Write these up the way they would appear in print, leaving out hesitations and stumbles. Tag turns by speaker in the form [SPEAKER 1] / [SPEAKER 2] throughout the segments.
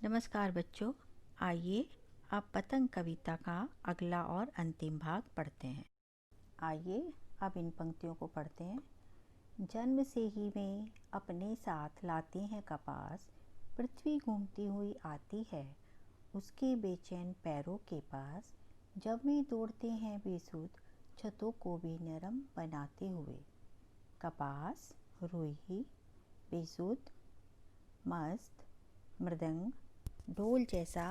[SPEAKER 1] नमस्कार बच्चों। आइए अब पतंग कविता का अगला और अंतिम भाग पढ़ते हैं। आइए अब इन पंक्तियों को पढ़ते हैं। जन्म से ही वे अपने साथ लाते हैं कपास, पृथ्वी घूमती हुई आती है उसके बेचैन पैरों के पास। जब वे दौड़ते हैं बेसुध, छतों को भी नरम बनाते हुए। कपास, रुई, बेसुध, मस्त, मृदंग, ढोल जैसा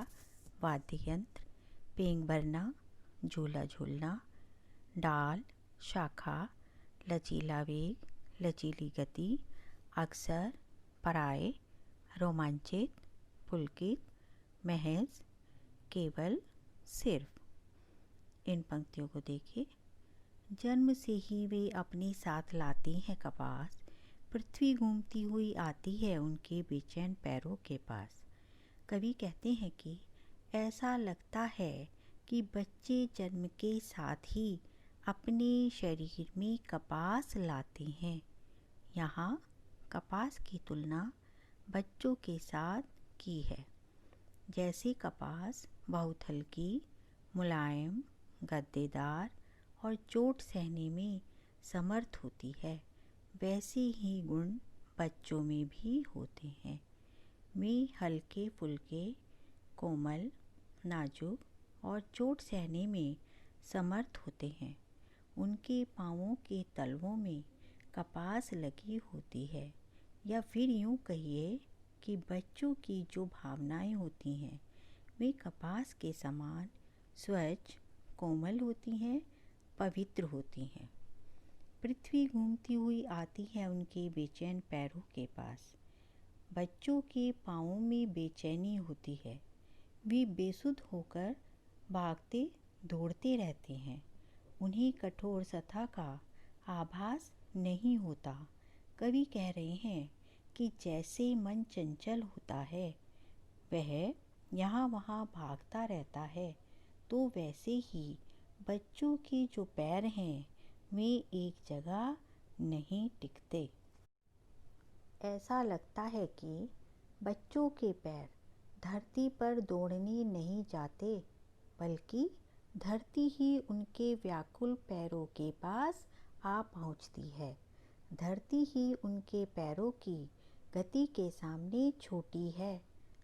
[SPEAKER 1] वाद्य यंत्र, पेंग भरना, झूला झूलना, डाल, शाखा, लचीला वेग, लचीली गति, अक्सर, पराये, रोमांचित, पुलकित, महज, केवल, सिर्फ। इन पंक्तियों को देखिए। जन्म से ही वे अपने साथ लाती हैं कपास, पृथ्वी घूमती हुई आती है उनके बेचैन पैरों के पास। कवि कहते हैं कि ऐसा लगता है कि बच्चे जन्म के साथ ही अपने शरीर में कपास लाते हैं। यहाँ कपास की तुलना बच्चों के साथ की है। जैसे कपास बहुत हल्की, मुलायम, गद्देदार और चोट सहने में समर्थ होती है, वैसे ही गुण बच्चों में भी होते हैं। वे हल्के फुल्के, कोमल, नाजुक और चोट सहने में समर्थ होते हैं। उनके पाँवों के तलवों में कपास लगी होती है, या फिर यूँ कहिए कि बच्चों की जो भावनाएं होती हैं वे कपास के समान स्वच्छ, कोमल होती हैं, पवित्र होती हैं। पृथ्वी घूमती हुई आती है उनके बेचैन पैरों के पास। बच्चों के पाँवों में बेचैनी होती है, वे बेसुध होकर भागते दौड़ते रहते हैं। उन्हें कठोर सत्ता का आभास नहीं होता। कवि कह रहे हैं कि जैसे मन चंचल होता है, वह यहाँ वहाँ भागता रहता है, तो वैसे ही बच्चों के जो पैर हैं वे एक जगह नहीं टिकते। ऐसा लगता है कि बच्चों के पैर धरती पर दौड़ने नहीं जाते, बल्कि धरती ही उनके व्याकुल पैरों के पास आ पहुँचती है। धरती ही उनके पैरों की गति के सामने छोटी है,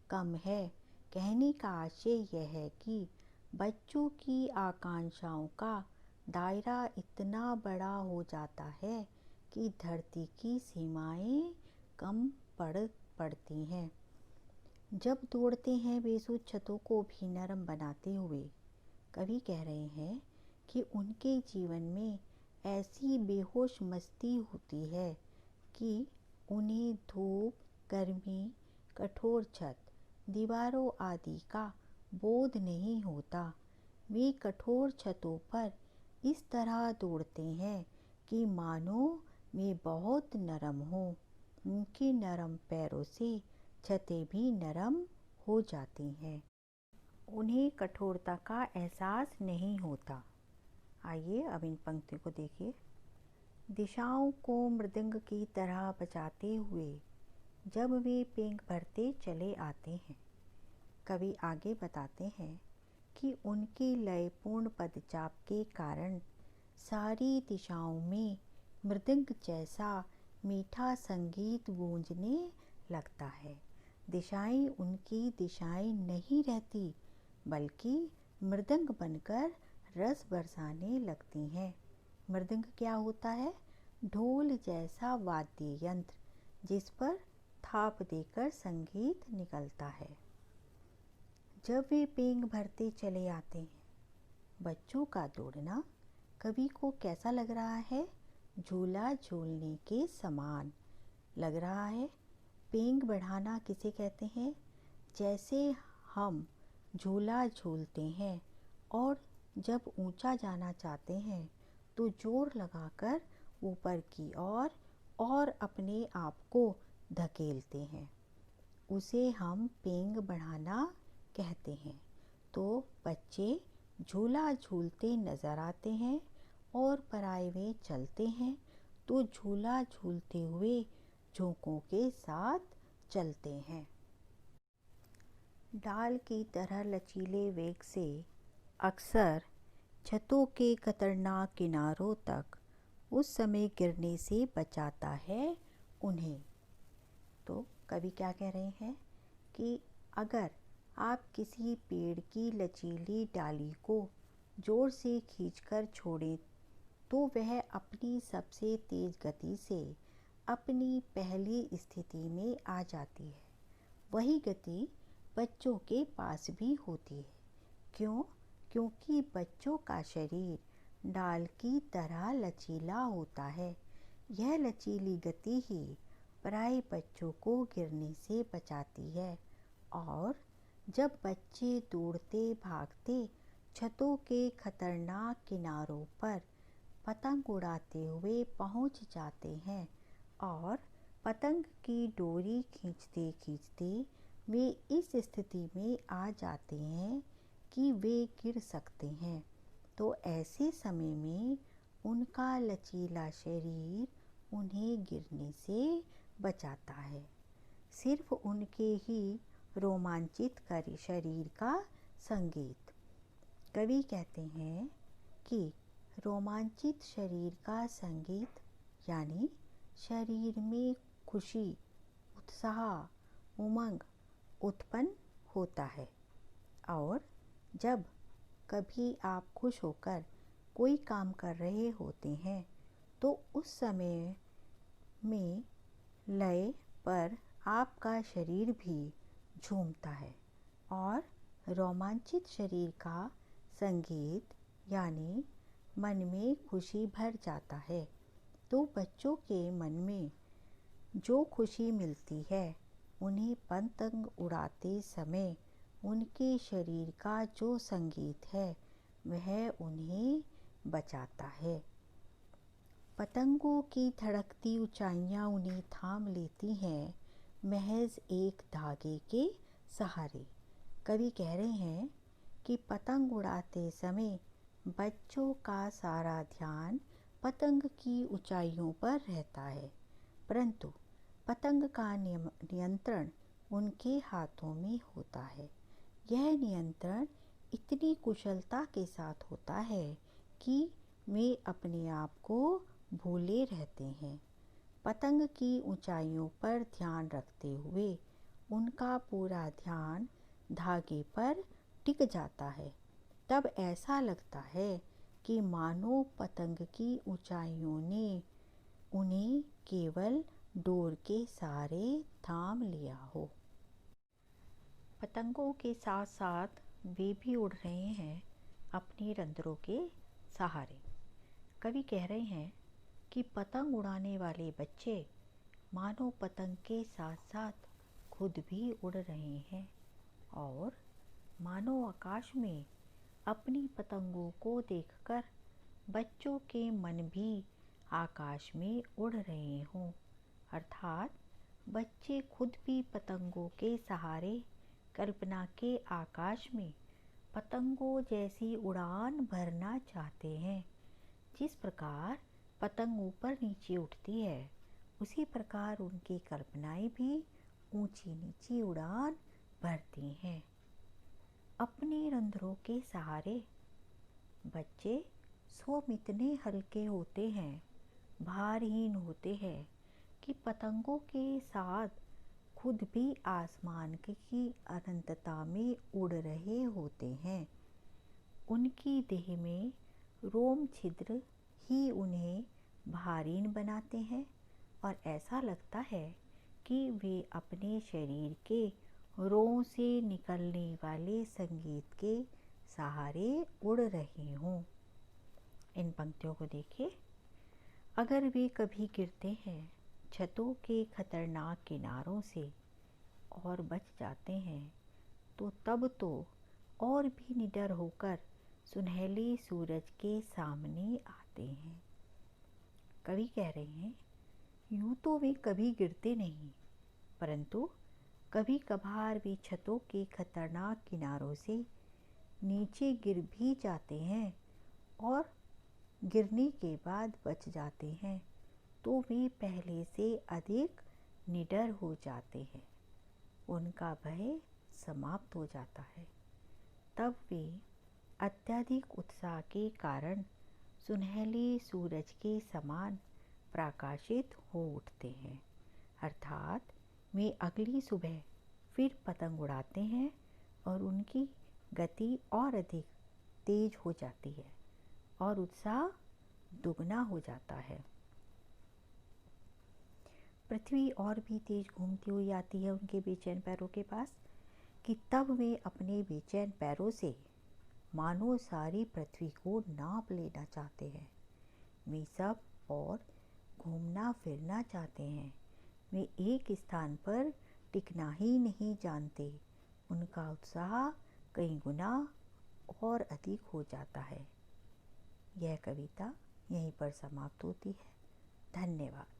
[SPEAKER 1] कम है। कहने का आशय यह है कि बच्चों की आकांक्षाओं का दायरा इतना बड़ा हो जाता है कि धरती की सीमाएं कम पड़ती हैं। जब दौड़ते हैं बेसुध छतों को भी नरम बनाते हुए। कवि कह रहे हैं कि उनके जीवन में ऐसी बेहोश मस्ती होती है कि उन्हें धूप, गर्मी, कठोर छत, दीवारों आदि का बोध नहीं होता। वे कठोर छतों पर इस तरह दौड़ते हैं कि मानो वे बहुत नरम हो। उनके नरम पैरों से छतें भी नरम हो जाती हैं। उन्हें कठोरता का एहसास नहीं होता। आइए अब इन पंक्तियों को देखिए। दिशाओं को मृदंग की तरह बजाते हुए जब वे पेंग भरते चले आते हैं। कवि आगे बताते हैं कि उनके लयपूर्ण पदचाप के कारण सारी दिशाओं में मृदंग जैसा मीठा संगीत गूंजने लगता है। दिशाएं उनकी दिशाएं नहीं रहती, बल्कि मृदंग बनकर रस बरसाने लगती हैं। मृदंग क्या होता है? ढोल जैसा वाद्य यंत्र जिस पर थाप देकर संगीत निकलता है। जब वे पेंग भरते चले आते हैं, बच्चों का दौड़ना कवि को कैसा लग रहा है? झूला झूलने के समान लग रहा है। पेंग बढ़ाना किसे कहते हैं? जैसे हम झूला झूलते हैं और जब ऊंचा जाना चाहते हैं तो जोर लगाकर ऊपर की ओर और अपने आप को धकेलते हैं, उसे हम पेंग बढ़ाना कहते हैं। तो बच्चे झूला झूलते नज़र आते हैं और पराए वे चलते हैं तो झूला झूलते हुए झोंकों के साथ चलते हैं। डाल की तरह लचीले वेग से अक्सर छतों के खतरनाक किनारों तक उस समय गिरने से बचाता है उन्हें। तो कवि क्या कह रहे हैं कि अगर आप किसी पेड़ की लचीली डाली को जोर से खींचकर छोड़ें तो वह अपनी सबसे तेज गति से अपनी पहली स्थिति में आ जाती है। वही गति बच्चों के पास भी होती है। क्यों? क्योंकि बच्चों का शरीर डाल की तरह लचीला होता है। यह लचीली गति ही प्राय बच्चों को गिरने से बचाती है। और जब बच्चे दौड़ते भागते छतों के खतरनाक किनारों पर पतंग उड़ाते हुए पहुंच जाते हैं और पतंग की डोरी खींचते खींचते वे इस स्थिति में आ जाते हैं कि वे गिर सकते हैं, तो ऐसे समय में उनका लचीला शरीर उन्हें गिरने से बचाता है। सिर्फ उनके ही रोमांचित कर शरीर का संगीत। कवि कहते हैं कि रोमांचित शरीर का संगीत यानी शरीर में खुशी, उत्साह, उमंग उत्पन्न होता है। और जब कभी आप खुश होकर कोई काम कर रहे होते हैं तो उस समय में लय पर आपका शरीर भी झूमता है और रोमांचित शरीर का संगीत यानी मन में खुशी भर जाता है। तो बच्चों के मन में जो खुशी मिलती है उन्हें पतंग उड़ाते समय उनके शरीर का जो संगीत है वह उन्हें बचाता है। पतंगों की धड़कती ऊंचाइयां उन्हें थाम लेती हैं महज एक धागे के सहारे। कवि कह रहे हैं कि पतंग उड़ाते समय बच्चों का सारा ध्यान पतंग की ऊंचाइयों पर रहता है, परंतु पतंग का नियंत्रण उनके हाथों में होता है। यह नियंत्रण इतनी कुशलता के साथ होता है कि वे अपने आप को भूले रहते हैं। पतंग की ऊंचाइयों पर ध्यान रखते हुए उनका पूरा ध्यान धागे पर टिक जाता है। तब ऐसा लगता है कि मानो पतंग की ऊंचाइयों ने उन्हें केवल डोर के सहारे थाम लिया हो। पतंगों के साथ साथ वे भी उड़ रहे हैं अपने रंध्रों के सहारे। कवि कह रहे हैं कि पतंग उड़ाने वाले बच्चे मानो पतंग के साथ साथ खुद भी उड़ रहे हैं और मानो आकाश में अपनी पतंगों को देखकर बच्चों के मन भी आकाश में उड़ रहे हों। अर्थात बच्चे खुद भी पतंगों के सहारे कल्पना के आकाश में पतंगों जैसी उड़ान भरना चाहते हैं। जिस प्रकार पतंग ऊपर नीचे उठती है उसी प्रकार उनकी कल्पनाएं भी ऊंची नीची उड़ान भरती हैं। अपने रंध्रों के सहारे बच्चे स्वयं इतने हल्के होते हैं, भारहीन होते हैं कि पतंगों के साथ खुद भी आसमान की अनंतता में उड़ रहे होते हैं। उनकी देह में रोम छिद्र ही उन्हें भारहीन बनाते हैं और ऐसा लगता है कि वे अपने शरीर के रों से निकलने वाले संगीत के सहारे उड़ रहे हों। इन पंक्तियों को देखिए। अगर वे कभी गिरते हैं छतों के खतरनाक किनारों से और बच जाते हैं तो तब तो और भी निडर होकर सुनहले सूरज के सामने आते हैं। कवि कह रहे हैं यूं तो वे कभी गिरते नहीं, परंतु कभी कभार वे छतों के खतरनाक किनारों से नीचे गिर भी जाते हैं और गिरने के बाद बच जाते हैं तो वे पहले से अधिक निडर हो जाते हैं। उनका भय समाप्त हो जाता है, तब वे अत्यधिक उत्साह के कारण सुनहले सूरज के समान प्रकाशित हो उठते हैं। अर्थात वे अगली सुबह फिर पतंग उड़ाते हैं और उनकी गति और अधिक तेज हो जाती है और उत्साह दुगना हो जाता है। पृथ्वी और भी तेज घूमती हुई आती है उनके बेचैन पैरों के पास कि तब वे अपने बेचैन पैरों से मानो सारी पृथ्वी को नाप लेना चाहते हैं। वे सब और घूमना फिरना चाहते हैं। वे एक स्थान पर टिकना ही नहीं जानते। उनका उत्साह कई गुना और अधिक हो जाता है। यह कविता यहीं पर समाप्त होती है। धन्यवाद।